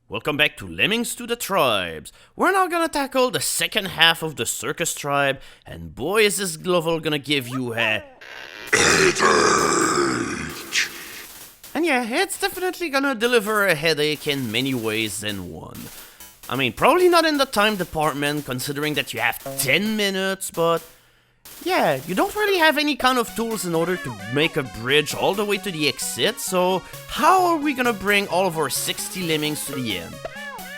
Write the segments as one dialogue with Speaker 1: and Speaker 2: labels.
Speaker 1: Welcome back to Lemmings to the Tribes. We're now gonna tackle the second half of the Circus tribe, and boy is this level gonna give you a headache. And yeah, it's definitely gonna deliver a headache in many ways than one. I mean, probably not in the time department, considering that you have 10 minutes, but yeah, you don't really have any kind of tools in order to make a bridge all the way to the exit, so how are we gonna bring all of our 60 lemmings to the end?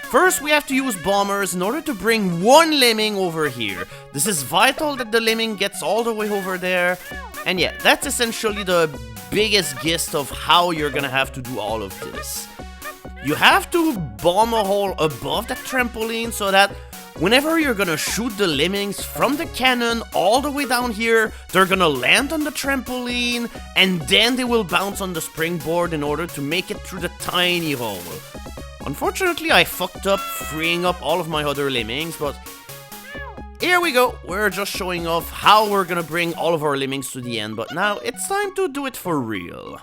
Speaker 1: First, we have to use bombers in order to bring one lemming over here. This is vital that the lemming gets all the way over there, and yeah, that's essentially the biggest gist of how you're gonna have to do all of this. You have to bomb a hole above that trampoline so that whenever you're gonna shoot the lemmings from the cannon all the way down here, they're gonna land on the trampoline, and then they will bounce on the springboard in order to make it through the tiny hole. Unfortunately, I fucked up freeing up all of my other lemmings, but here we go. We're just showing off how we're gonna bring all of our lemmings to the end, but now it's time to do it for real.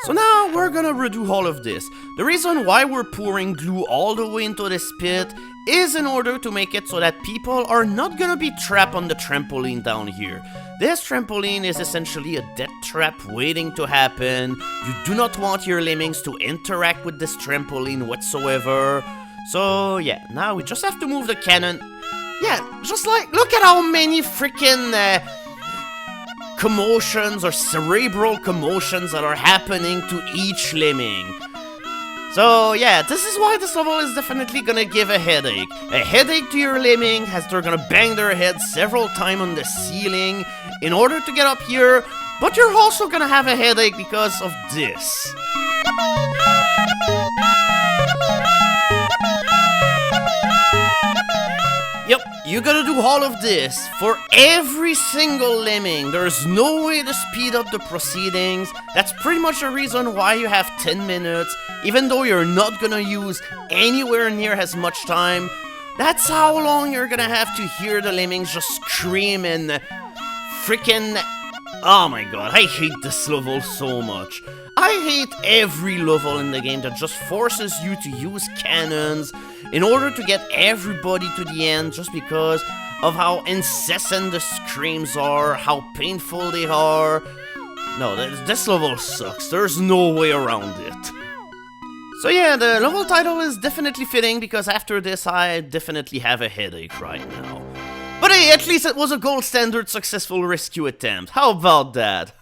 Speaker 1: So now we're gonna redo all of this. The reason why we're pouring glue all the way into this pit is in order to make it so that people are not gonna be trapped on the trampoline down here. This trampoline is essentially a death trap waiting to happen. You do not want your lemmings to interact with this trampoline whatsoever. So yeah, now we just have to move the cannon. Yeah, just like, look at how many freaking commotions or cerebral commotions that are happening to each lemming. So yeah, this is why this level is definitely gonna give a headache. A headache to your lemming as they're gonna bang their heads several times on the ceiling in order to get up here, but you're also gonna have a headache because of this. Yep, you gotta do all of this for every single lemming. There's no way to speed up the proceedings. That's pretty much the reason why you have 10 minutes, even though you're not gonna use anywhere near as much time. That's how long you're gonna have to hear the lemmings just scream and freaking... Oh my god, I hate this level so much. I hate every level in the game that just forces you to use cannons in order to get everybody to the end just because of how incessant the screams are, how painful they are. No, this level sucks. There's no way around it. So yeah, the level title is definitely fitting because after this I definitely have a headache right now. But hey, at least it was a gold standard successful rescue attempt. How about that?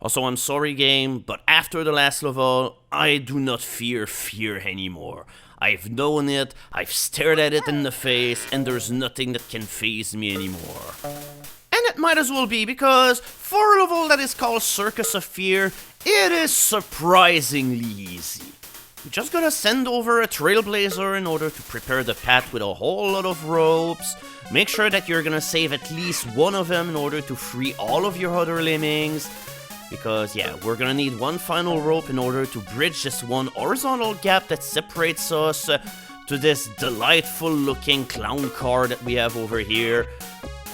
Speaker 1: Also, I'm sorry game, but after the last level, I do not fear fear anymore. I've known it, I've stared at it in the face, and there's nothing that can faze me anymore. And it might as well be, because for a level that is called Circus of Fear, it is surprisingly easy. You just gotta send over a trailblazer in order to prepare the path with a whole lot of ropes. Make sure that you're gonna save at least one of them in order to free all of your other lemmings. Because yeah, we're gonna need one final rope in order to bridge this one horizontal gap that separates us to this delightful looking clown car that we have over here.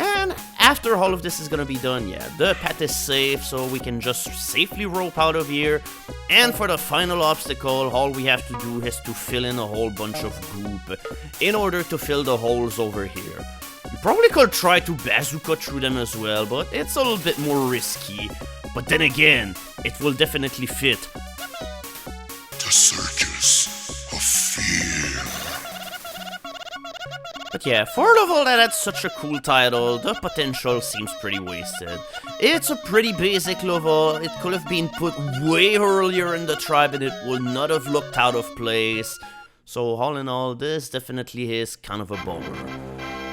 Speaker 1: And after all of this is gonna be done, yeah, the path is safe, so we can just safely rope out of here. And for the final obstacle, all we have to do is to fill in a whole bunch of goop in order to fill the holes over here. You probably could try to bazooka through them as well, but it's a little bit more risky. But then again, it will definitely fit.
Speaker 2: The Circus of Fear.
Speaker 1: But yeah, for a level that had such a cool title, the potential seems pretty wasted. It's a pretty basic level, it could have been put way earlier in the tribe and it would not have looked out of place. So all in all, this definitely is kind of a bummer.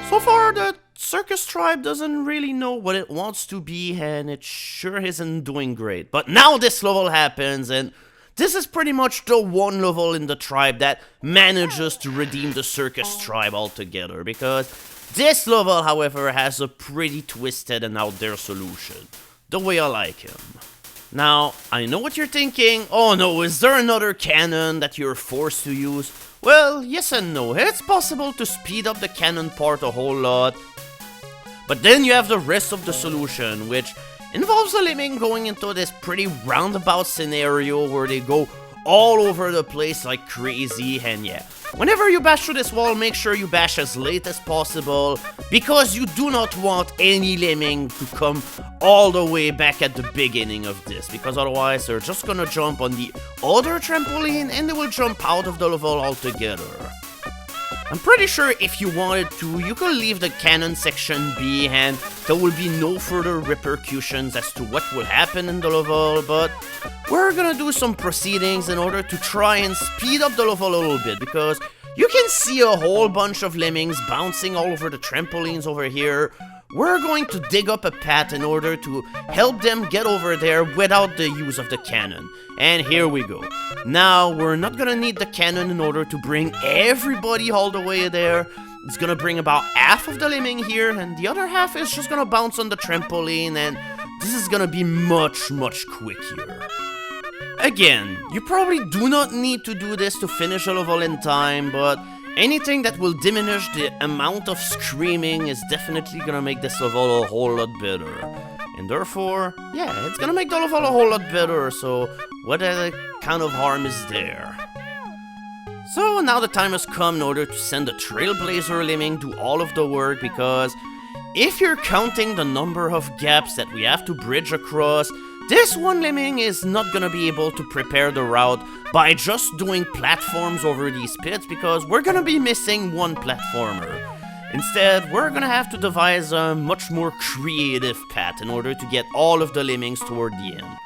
Speaker 1: So far, the Circus tribe doesn't really know what it wants to be, and it sure isn't doing great. But now this level happens, and this is pretty much the one level in the tribe that manages to redeem the Circus tribe altogether, because this level, however, has a pretty twisted and out there solution, the way I like him. Now, I know what you're thinking. Oh no, is there another cannon that you're forced to use? Well, yes and no. It's possible to speed up the cannon part a whole lot. But then you have the rest of the solution, which involves a lemming going into this pretty roundabout scenario where they go all over the place like crazy, and yeah. Whenever you bash through this wall, make sure you bash as late as possible, because you do not want any lemming to come all the way back at the beginning of this, because otherwise they're just gonna jump on the other trampoline and they will jump out of the level altogether. I'm pretty sure if you wanted to, you could leave the cannon section be and there will be no further repercussions as to what will happen in the level, but we're gonna do some proceedings in order to try and speed up the level a little bit, because you can see a whole bunch of lemmings bouncing all over the trampolines over here. We're going to dig up a path in order to help them get over there without the use of the cannon. And here we go. Now, we're not gonna need the cannon in order to bring everybody all the way there. It's gonna bring about half of the lemming here, and the other half is just gonna bounce on the trampoline, and this is gonna be much quicker. Again, you probably do not need to do this to finish a level in time, but anything that will diminish the amount of screaming is definitely gonna make this level a whole lot better. And therefore, yeah, it's gonna make the level a whole lot better, so what other kind of harm is there? So now the time has come in order to send the Trailblazer Lemming do all of the work, because if you're counting the number of gaps that we have to bridge across, this one lemming is not gonna be able to prepare the route by just doing platforms over these pits, because we're gonna be missing one platformer. Instead, we're gonna have to devise a much more creative path in order to get all of the lemmings toward the end.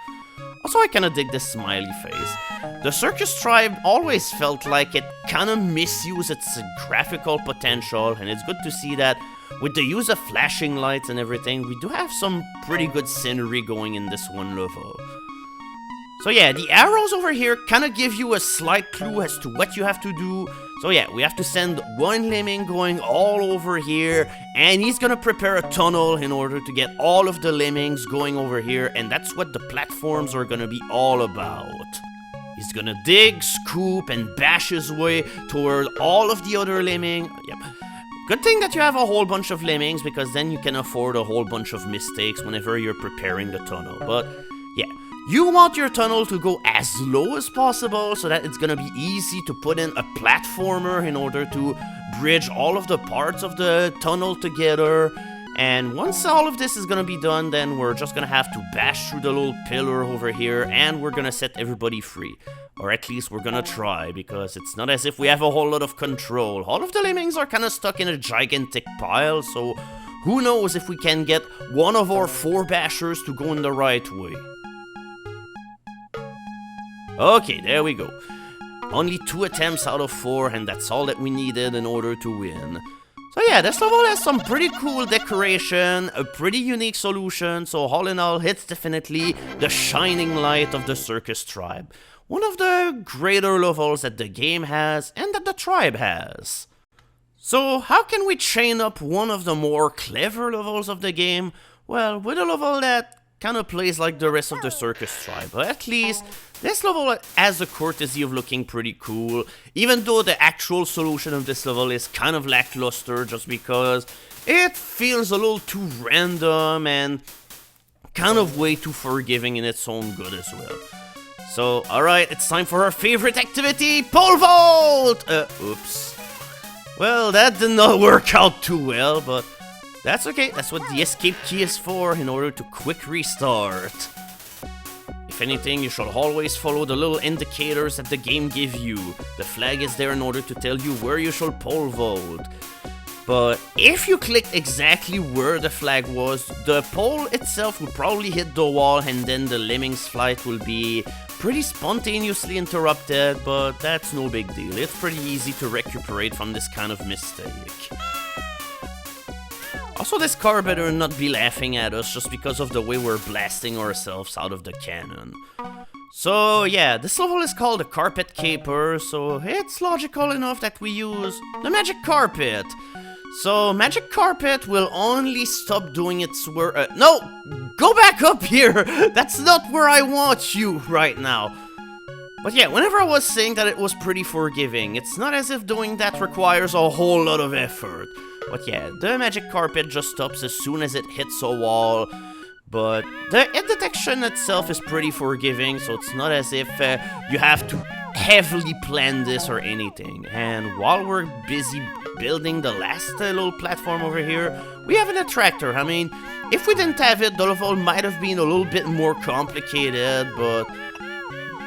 Speaker 1: Also, I kinda dig this smiley face. The Circus tribe always felt like it kinda misused its graphical potential, and it's good to see that with the use of flashing lights and everything, we do have some pretty good scenery going in this one level. So yeah, the arrows over here kinda give you a slight clue as to what you have to do. So yeah, we have to send one lemming going all over here, and he's gonna prepare a tunnel in order to get all of the lemmings going over here, and that's what the platforms are gonna be all about. He's gonna dig, scoop, and bash his way toward all of the other lemming. Yep. Good thing that you have a whole bunch of lemmings, because then you can afford a whole bunch of mistakes whenever you're preparing the tunnel. But yeah, you want your tunnel to go as low as possible so that it's gonna be easy to put in a platformer in order to bridge all of the parts of the tunnel together. And once all of this is gonna be done, then we're just gonna have to bash through the little pillar over here, and we're gonna set everybody free. Or at least we're gonna try, because it's not as if we have a whole lot of control. All of the lemmings are kinda stuck in a gigantic pile, so who knows if we can get one of our 4 bashers to go in the right way. Okay, there we go. Only 2 attempts out of 4, and that's all that we needed in order to win. So yeah, this level has some pretty cool decoration, a pretty unique solution, so all in all, it's definitely the shining light of the Circus tribe. One of the greater levels that the game has, and that the tribe has. So how can we chain up one of the more clever levels of the game? Well, with a level that kind of plays like the rest of the Circus tribe, but at least this level has the courtesy of looking pretty cool, even though the actual solution of this level is kind of lackluster, just because it feels a little too random and kind of way too forgiving in its own good as well. So, alright, it's time for our favorite activity, pole vault! Oops. Well, that did not work out too well, but that's okay. That's what the escape key is for, in order to quick restart. If anything, you should always follow the little indicators that the game gives you. The flag is there in order to tell you where you should pole vault. But if you clicked exactly where the flag was, the pole itself will probably hit the wall, and then the lemmings' flight will be pretty spontaneously interrupted, but that's no big deal. It's pretty easy to recuperate from this kind of mistake. Also, this car better not be laughing at us just because of the way we're blasting ourselves out of the cannon. So yeah, this level is called the Carpet Caper, so it's logical enough that we use the Magic Carpet. So Magic Carpet will only stop doing its work. No! Go back up here! That's not where I want you right now. But yeah, whenever I was saying that it was pretty forgiving, it's not as if doing that requires a whole lot of effort. But yeah, the Magic Carpet just stops as soon as it hits a wall. But the hit detection itself is pretty forgiving, so it's not as if you have to heavily plan this or anything. And while we're busy building the last little platform over here, we have an attractor. I mean, if we didn't have it, the level might have been a little bit more complicated, but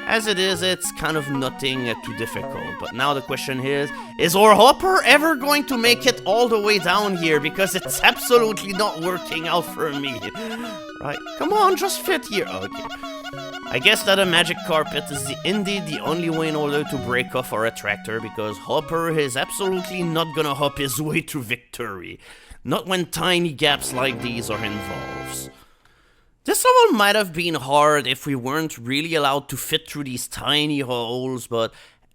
Speaker 1: as it is, it's kind of nothing too difficult. But now the question is our hopper ever going to make it all the way down here? Because it's absolutely not working out for me. Right, come on, just fit here. Okay. I guess that a magic carpet is indeed the only way in order to break off our attractor, because Hopper is absolutely not gonna hop his way to victory. Not when tiny gaps like these are involved. This level might have been hard if we weren't really allowed to fit through these tiny holes, but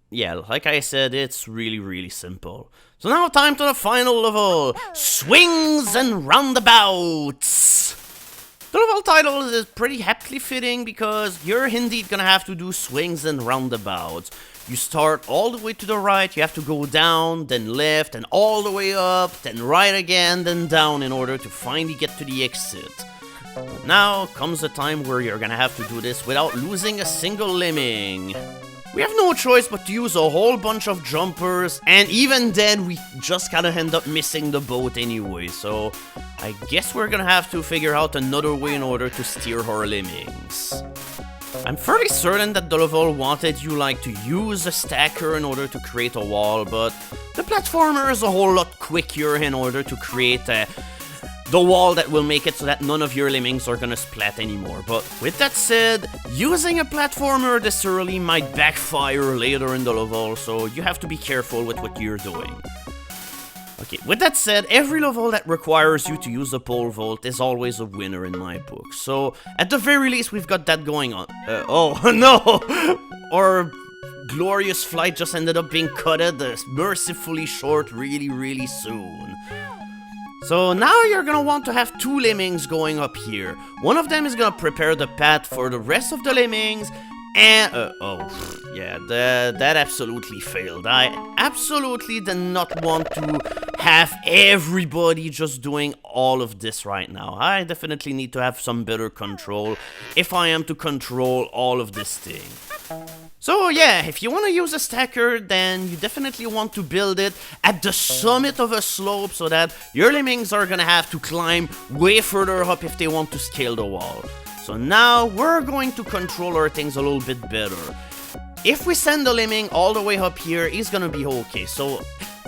Speaker 1: yeah, like I said, it's really simple. So now time to the final level, Swingz and Roundabouts. The level title is pretty aptly fitting because you're indeed gonna have to do swings and roundabouts. You start all the way to the right, you have to go down, then left, and all the way up, then right again, then down in order to finally get to the exit. But now comes the time where you're gonna have to do this without losing a single lemming. We have no choice but to use a whole bunch of jumpers, and even then we just kinda end up missing the boat anyway, so I guess we're gonna have to figure out another way in order to steer our lemmings. I'm fairly certain that the level wanted you to use a stacker in order to create a wall, but the platformer is a whole lot quicker in order to create the wall that will make it so that none of your lemmings are gonna splat anymore. But with that said, using a platformer this early might backfire later in the level, so you have to be careful with what you're doing. Okay, with that said, every level that requires you to use a pole vault is always a winner in my book. So, at the very least, we've got that going on. Oh, no! Our glorious flight just ended up being cut mercifully short really soon. So now you're gonna want to have two lemmings going up here. One of them is gonna prepare the path for the rest of the lemmings, and that absolutely failed. I absolutely did not want to have everybody just doing all of this right now. I definitely need to have some better control if I am to control all of this thing. So yeah, if you want to use a stacker, then you definitely want to build it at the summit of a slope so that your lemmings are gonna have to climb way further up if they want to scale the wall. So now we're going to control our things a little bit better. If we send the lemming all the way up here, he's gonna be okay. So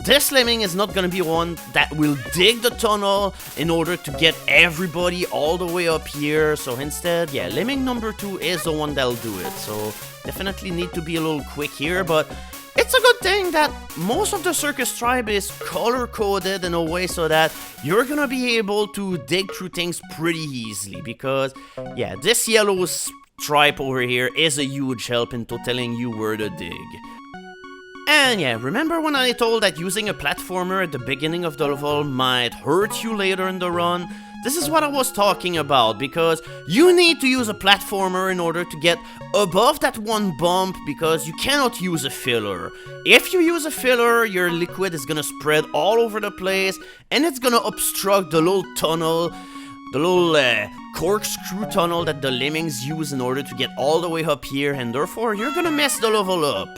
Speaker 1: this lemming is not gonna be one that will dig the tunnel in order to get everybody all the way up here. So instead, yeah, lemming number 2 is the one that'll do it. So definitely need to be a little quick here, but it's a good thing that most of the Circus tribe is color-coded in a way so that you're gonna be able to dig through things pretty easily, because, yeah, this yellow stripe over here is a huge help into telling you where to dig. And yeah, remember when I told that using a platformer at the beginning of the level might hurt you later in the run? This is what I was talking about, because you need to use a platformer in order to get above that one bump, because you cannot use a filler. If you use a filler, your liquid is gonna spread all over the place, and it's gonna obstruct the little tunnel, the little corkscrew tunnel that the lemmings use in order to get all the way up here, and therefore you're gonna mess the level up.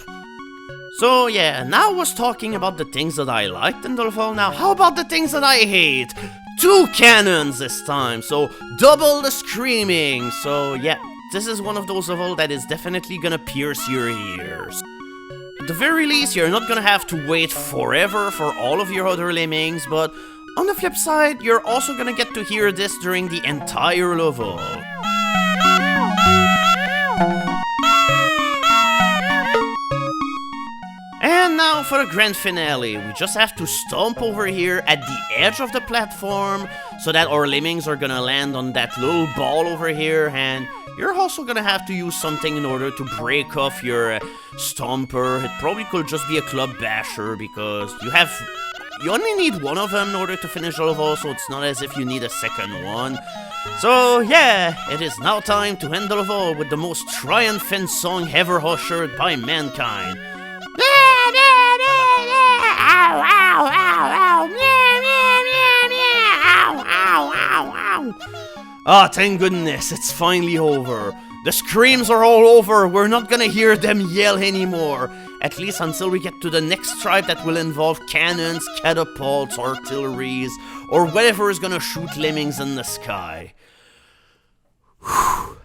Speaker 1: So yeah, now I was talking about the things that I liked in the level. Now how about the things that I hate? 2 cannons this time, so double the screaming. So yeah, this is one of those levels that is definitely gonna pierce your ears. At the very least, you're not gonna have to wait forever for all of your other lemmings, but on the flip side, you're also gonna get to hear this during the entire level. And now for the grand finale, we just have to stomp over here at the edge of the platform so that our lemmings are gonna land on that little ball over here, and you're also gonna have to use something in order to break off your stomper. It probably could just be a club basher, because you only need one of them in order to finish the level, so it's not as if you need a second one. So yeah, it is now time to end the level with the most triumphant song ever ushered by mankind. Ah, thank goodness, it's finally over. The screams are all over, we're not gonna hear them yell anymore. At least until we get to the next tribe that will involve cannons, catapults, artilleries, or whatever is gonna shoot lemmings in the sky. Whew.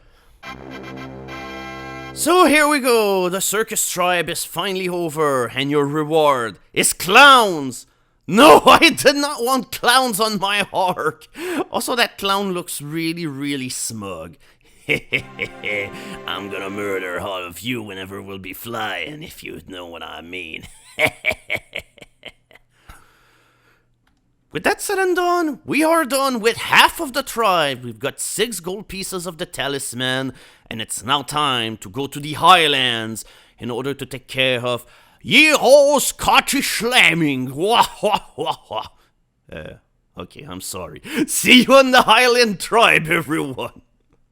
Speaker 1: So here we go, the circus tribe is finally over, and your reward is clowns! No, I did not want clowns on my arc! Also, that clown looks really smug. I'm gonna murder all of you whenever we'll be flying, if you know what I mean. With that said and done, we are done with half of the tribe. We've got 6 gold pieces of the talisman, and it's now time to go to the Highlands in order to take care of ye old Scottish Lemming. Wah wah wah wah. Okay, I'm sorry. See you on the Highland tribe, everyone.